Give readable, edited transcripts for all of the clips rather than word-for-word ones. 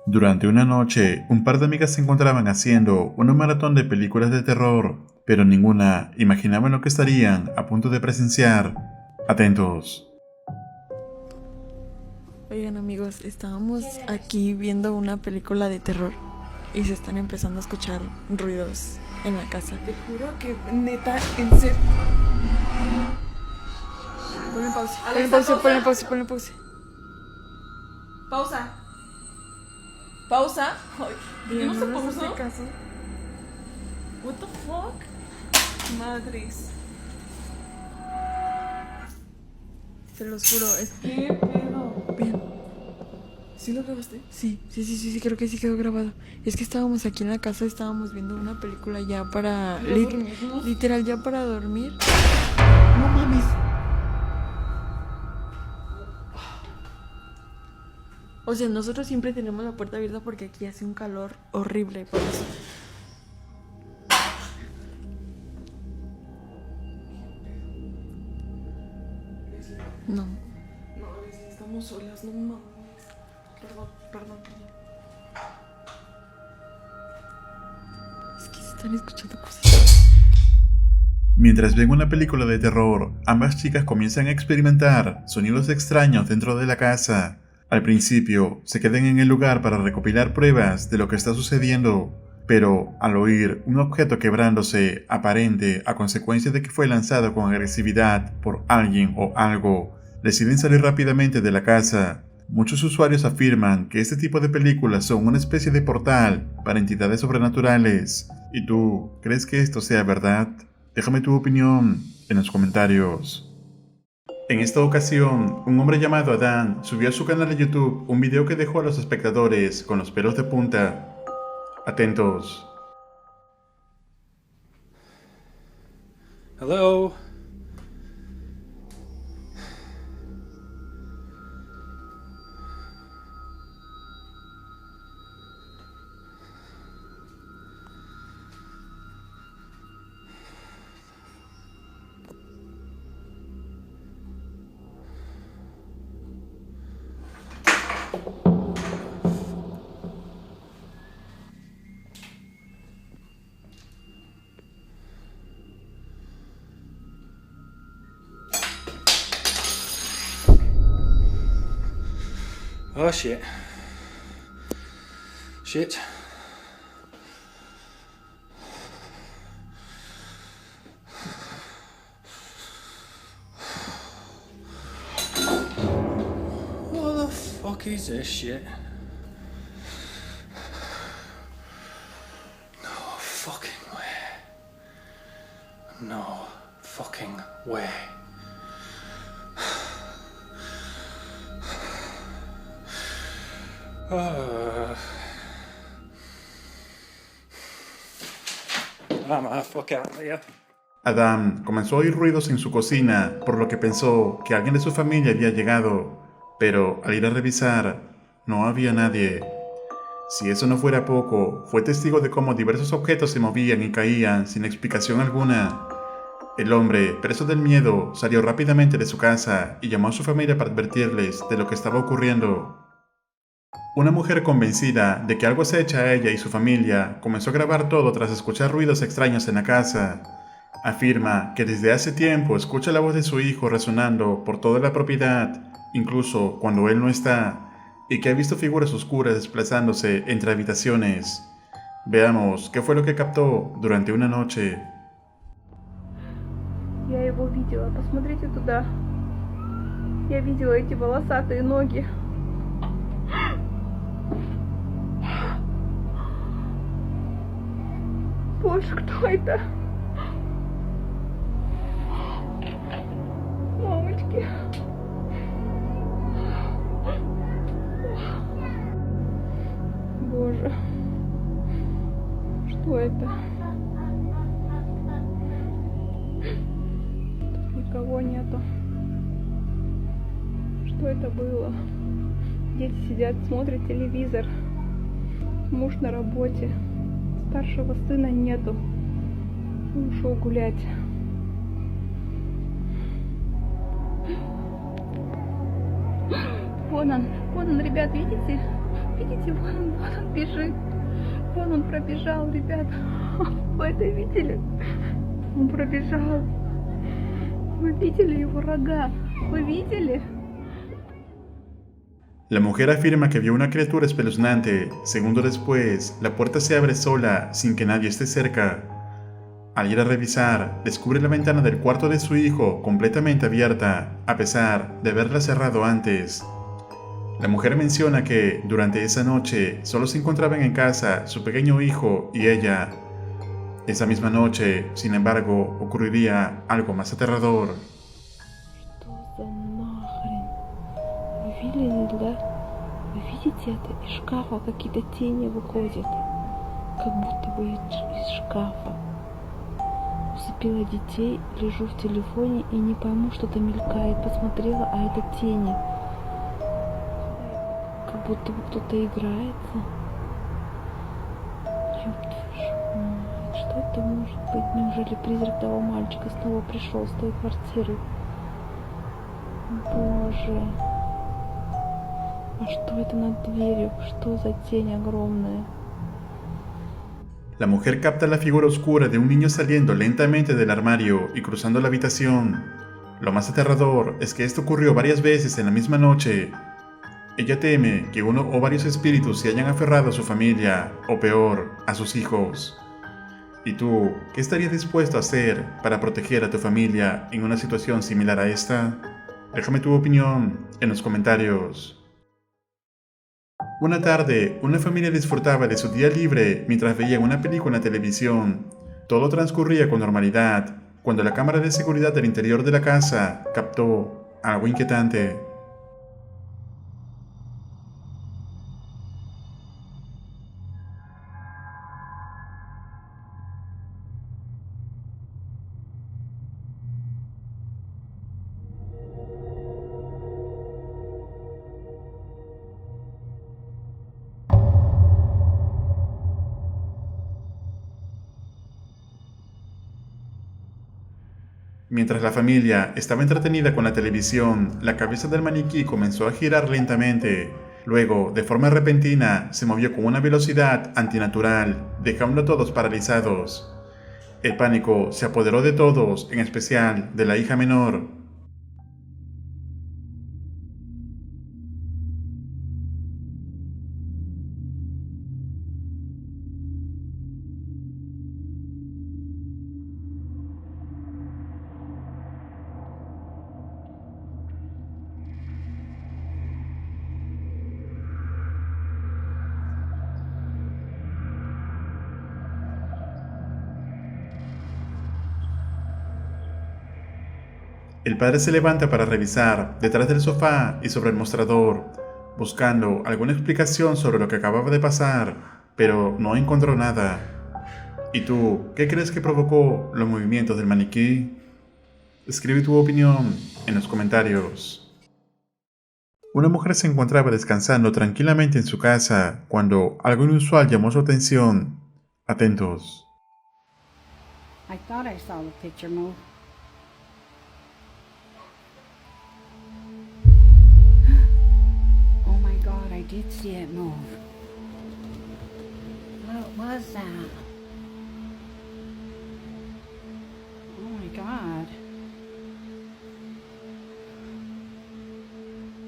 Durante una noche, un par de amigas se encontraban haciendo una maratón de películas de terror, pero ninguna imaginaban lo que estarían a punto de presenciar. Atentos. Oigan amigos, estábamos aquí viendo una película de terror y se están empezando a escuchar ruidos en la casa. Te juro que neta, en serio. Ponle pausa, ponle pausa, ponle pausa, ponle pausa. Pausa. Pausa. Bien, ¿No se nos pausó? hace caso. What the fuck? Madres. Se los juro, es ¿Qué pedo? bien. ¿Sí lo grabaste? Sí, creo que sí quedó grabado. Es que estábamos aquí en la casa, estábamos viendo una película ya para... ¿Ya dormirnos? literal, ya para dormir. No mames. O sea, nosotros siempre tenemos la puerta abierta porque aquí hace un calor horrible, por eso. No. No, Leslie, estamos solas, no mames. Perdón. Es que se están escuchando cosas. Mientras ven una película de terror, ambas chicas comienzan a experimentar sonidos extraños dentro de la casa. Al principio, se quedan en el lugar para recopilar pruebas de lo que está sucediendo, pero al oír un objeto quebrándose aparente a consecuencia de que fue lanzado con agresividad por alguien o algo, deciden salir rápidamente de la casa. Muchos usuarios afirman que este tipo de películas son una especie de portal para entidades sobrenaturales. ¿Y tú crees que esto sea verdad? Déjame tu opinión en los comentarios. En esta ocasión, un hombre llamado Adán subió a su canal de YouTube un video que dejó a los espectadores con los pelos de punta. Atentos. Hello? Oh shit. Shit. What the fuck is this shit? No fucking way. No fucking way. I'm a fuck out of here. Adam comenzó a oír ruidos en su cocina, por lo que pensó que alguien de su familia había llegado, pero al ir a revisar, no había nadie. Si eso no fuera poco, fue testigo de cómo diversos objetos se movían y caían sin explicación alguna. El hombre, preso del miedo, salió rápidamente de su casa y llamó a su familia para advertirles de lo que estaba ocurriendo. Una mujer convencida de que algo acecha a ella y su familia comenzó a grabar todo tras escuchar ruidos extraños en la casa. Afirma que desde hace tiempo escucha la voz de su hijo resonando por toda la propiedad, incluso cuando él no está, y que ha visto figuras oscuras desplazándose entre habitaciones. Veamos qué fue lo que captó durante una noche. Я его видела. Посмотрите туда. Я видела эти волосатые ноги. Боже, кто это? Мамочки. Боже. Что это? Тут никого нету. Что это было? Дети сидят, смотрят телевизор. Муж на работе. Старшего сына нету. Он ушел гулять. Вон он, ребят, видите? Видите, вон он бежит. Вон он пробежал, ребята. Вы это видели? Он пробежал. Вы видели его рога? Вы видели? La mujer afirma que vio una criatura espeluznante. Segundos después, la puerta se abre sola, sin que nadie esté cerca. Al ir a revisar, descubre la ventana del cuarto de su hijo completamente abierta, a pesar de haberla cerrado antes. La mujer menciona que, durante esa noche, solo se encontraban en casa su pequeño hijo y ella. Esa misma noche, sin embargo, ocurriría algo más aterrador. Что за нахрен? Вы видели, да? Вы видите это? Из шкафа какие-то тени выходят. Как будто бы из шкафа. Усыпила детей, лежу в телефоне и не пойму, что-то мелькает. Посмотрела, а это тени. Как будто бы кто-то играется. Ёб твою мать, что это может быть? Неужели призрак того мальчика снова пришел с той квартиры? Боже. А что это над дверью? Что за тень огромная? La mujer capta la figura oscura de un niño saliendo lentamente del armario y cruzando la habitación. Lo más aterrador es que esto ocurrió varias veces en la misma noche. Ella teme que uno o varios espíritus se hayan aferrado a su familia, o peor, a sus hijos. ¿Y tú, qué estarías dispuesto a hacer para proteger a tu familia en una situación similar a esta? Déjame tu opinión en los comentarios. Una tarde, una familia disfrutaba de su día libre mientras veían una película en la televisión. Todo transcurría con normalidad, cuando la cámara de seguridad del interior de la casa captó algo inquietante. Mientras la familia estaba entretenida con la televisión, la cabeza del maniquí comenzó a girar lentamente. Luego, de forma repentina, se movió con una velocidad antinatural, dejando a todos paralizados. El pánico se apoderó de todos, en especial de la hija menor. El padre se levanta para revisar detrás del sofá y sobre el mostrador, buscando alguna explicación sobre lo que acababa de pasar, pero no encontró nada. ¿Y tú, qué crees que provocó los movimientos del maniquí? Escribe tu opinión en los comentarios. Una mujer se encontraba descansando tranquilamente en su casa cuando algo inusual llamó su atención. Atentos. I thought I saw the picture move. Oh my God, I did see it move. What was that? Oh my God.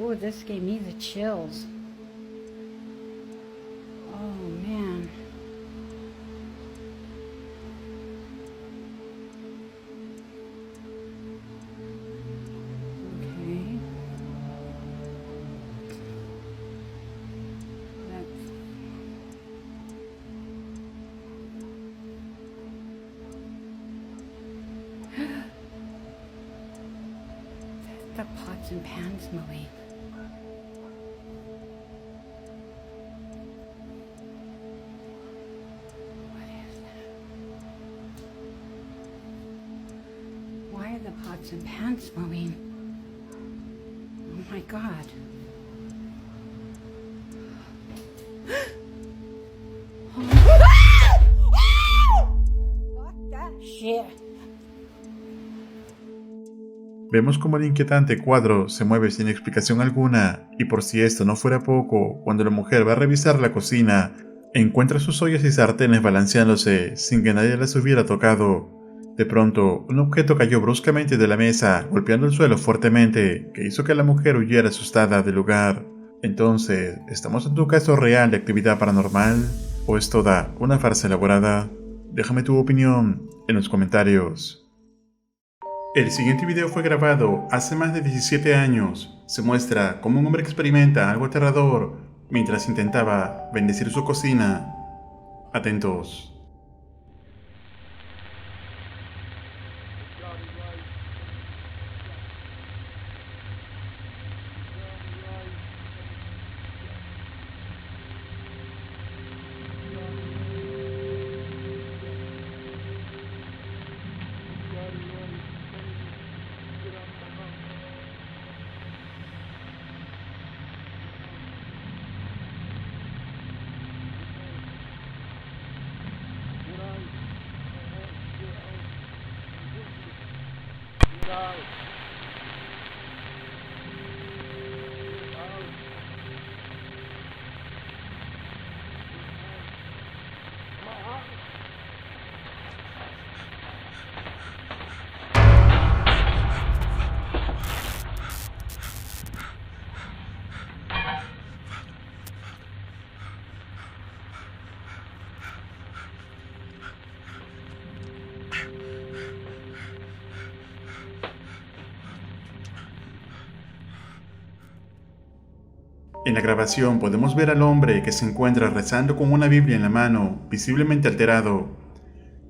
Oh, this gave me the chills. Oh man. Okay. That's the pots and pans moving. What is that? Why are the pots and pans moving? Oh my God. Fuck that shit. vemos como el inquietante cuadro se mueve sin explicación alguna, y por si esto no fuera poco, cuando la mujer va a revisar la cocina, encuentra sus ollas y sartenes balanceándose sin que nadie las hubiera tocado. De pronto, un objeto cayó bruscamente de la mesa, golpeando el suelo fuertemente, que hizo que la mujer huyera asustada del lugar. Entonces, ¿estamos ante un caso real de actividad paranormal? ¿O es toda una farsa elaborada? Déjame tu opinión en los comentarios. El siguiente video fue grabado hace más de 17 años. Se muestra cómo un hombre experimenta algo aterrador mientras intentaba bendecir su cocina. Atentos. En la grabación podemos ver al hombre que se encuentra rezando con una Biblia en la mano, visiblemente alterado.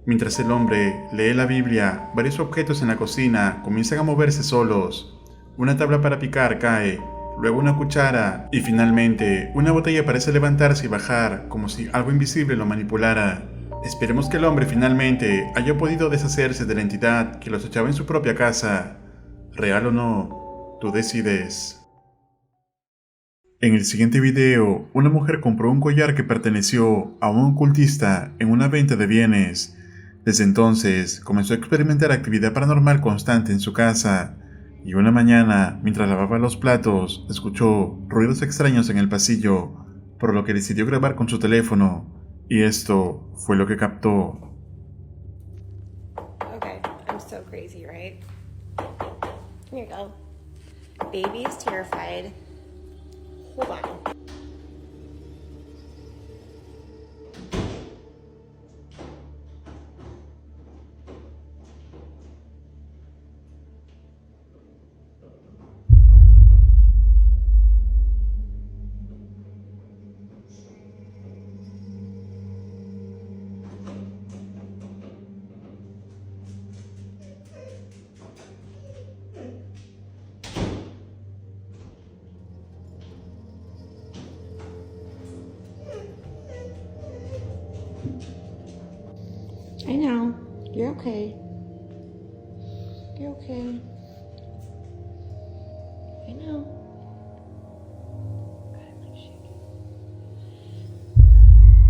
Mientras el hombre lee la Biblia, varios objetos en la cocina comienzan a moverse solos. Una tabla para picar cae, luego una cuchara y finalmente una botella parece levantarse y bajar, como si algo invisible lo manipulara. Esperemos que el hombre finalmente haya podido deshacerse de la entidad que lo acechaba en su propia casa. Real o no, tú decides. En el siguiente video, una mujer compró un collar que perteneció a un ocultista en una venta de bienes. Desde entonces, comenzó a experimentar actividad paranormal constante en su casa, y una mañana, mientras lavaba los platos, escuchó ruidos extraños en el pasillo, por lo que decidió grabar con su teléfono, y esto fue lo que captó. Okay, I'm so crazy, right? Here you go. Baby is terrified. Hold on. I know. You're okay. You're okay. I know.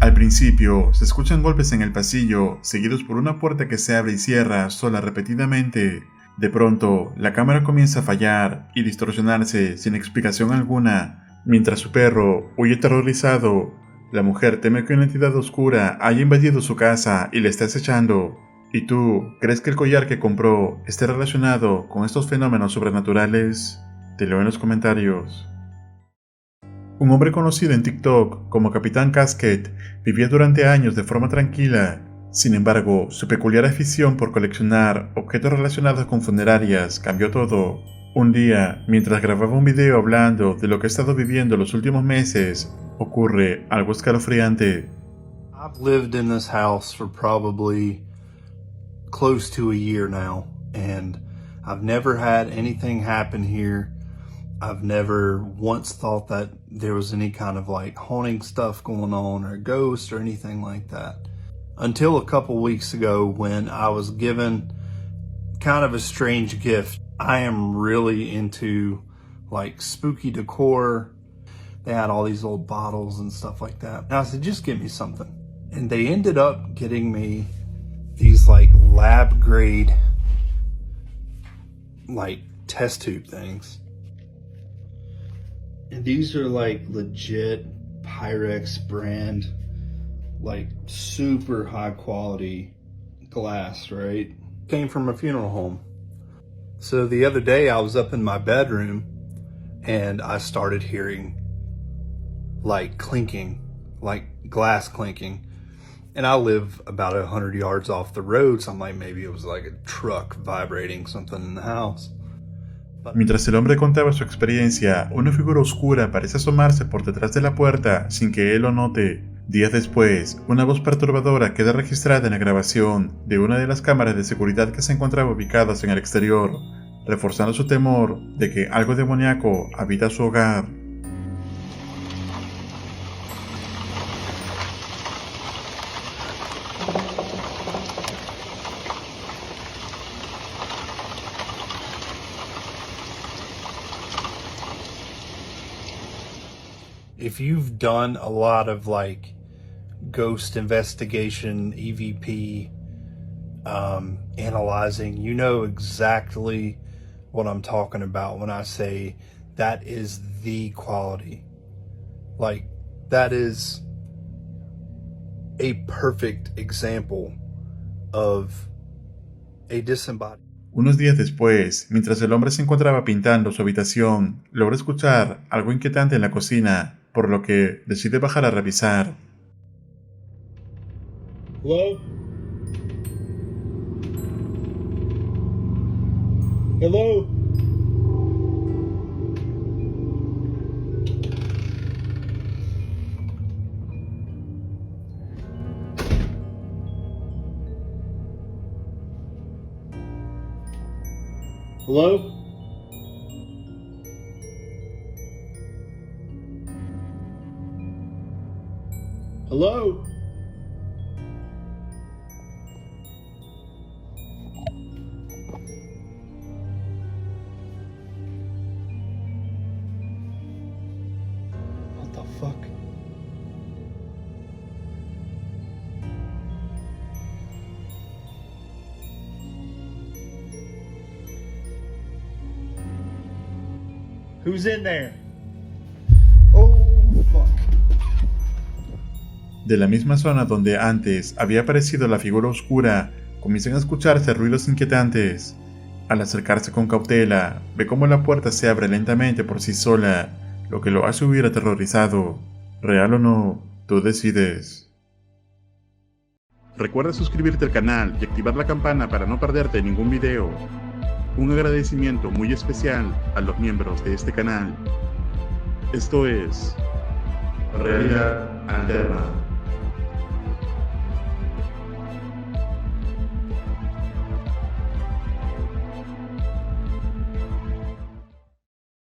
Al principio, se escuchan golpes en el pasillo, seguidos por una puerta que se abre y cierra sola repetidamente. De pronto, la cámara comienza a fallar y distorsionarse sin explicación alguna, mientras su perro huye aterrorizado. La mujer teme que una entidad oscura haya invadido su casa y le esté acechando. ¿Y tú, crees que el collar que compró esté relacionado con estos fenómenos sobrenaturales? Te leo en los comentarios. Un hombre conocido en TikTok como Capitán Casket vivía durante años de forma tranquila. Sin embargo, su peculiar afición por coleccionar objetos relacionados con funerarias cambió todo. Un día, mientras grababa un video hablando de lo que ha estado viviendo los últimos meses, ocurre algo escalofriante. I've lived in this house for probably close to a year now, and I've never had anything happen here. I've never once thought that there was any kind of like haunting stuff going on or ghosts or anything like that. Until a couple weeks ago when I was given kind of a strange gift. I am really into like spooky decor. They had all these old bottles and stuff like that. And I said, just give me something. And they ended up getting me these like lab grade like test tube things. And these are like legit Pyrex brand, like super high quality glass, right? Came from a funeral home. So the other day I was up in my bedroom and I started hearing like clinking, like glass clinking. And I live about 100 yards off the road, so I'm like, maybe it was like a truck vibrating something in the house. Mientras el hombre contaba su experiencia, una figura oscura parece asomarse por detrás de la puerta sin que él lo note. Días después, una voz perturbadora queda registrada en la grabación de una de las cámaras de seguridad que se encontraba ubicadas en el exterior, reforzando su temor de que algo demoníaco habita su hogar. If you've done a lot of like ghost investigation, EVP, analyzing, you know exactly what I'm talking about when I say that is the quality. Like, that is a perfect example of a disembodied. Unos días después, mientras el hombre se encontraba pintando su habitación, logra escuchar algo inquietante en la cocina, por lo que decide bajar a revisar. Hello? Hello? Hello? Hello? What the fuck? Who's in there? Oh, fuck. De la misma zona donde antes había aparecido la figura oscura, comienzan a escucharse ruidos inquietantes. Al acercarse con cautela, ve cómo la puerta se abre lentamente por sí sola, lo que lo hace huir aterrorizado. Real o no, tú decides. Recuerda suscribirte al canal y activar la campana para no perderte ningún video. Un agradecimiento muy especial a los miembros de este canal. Esto es Realidad Alterna.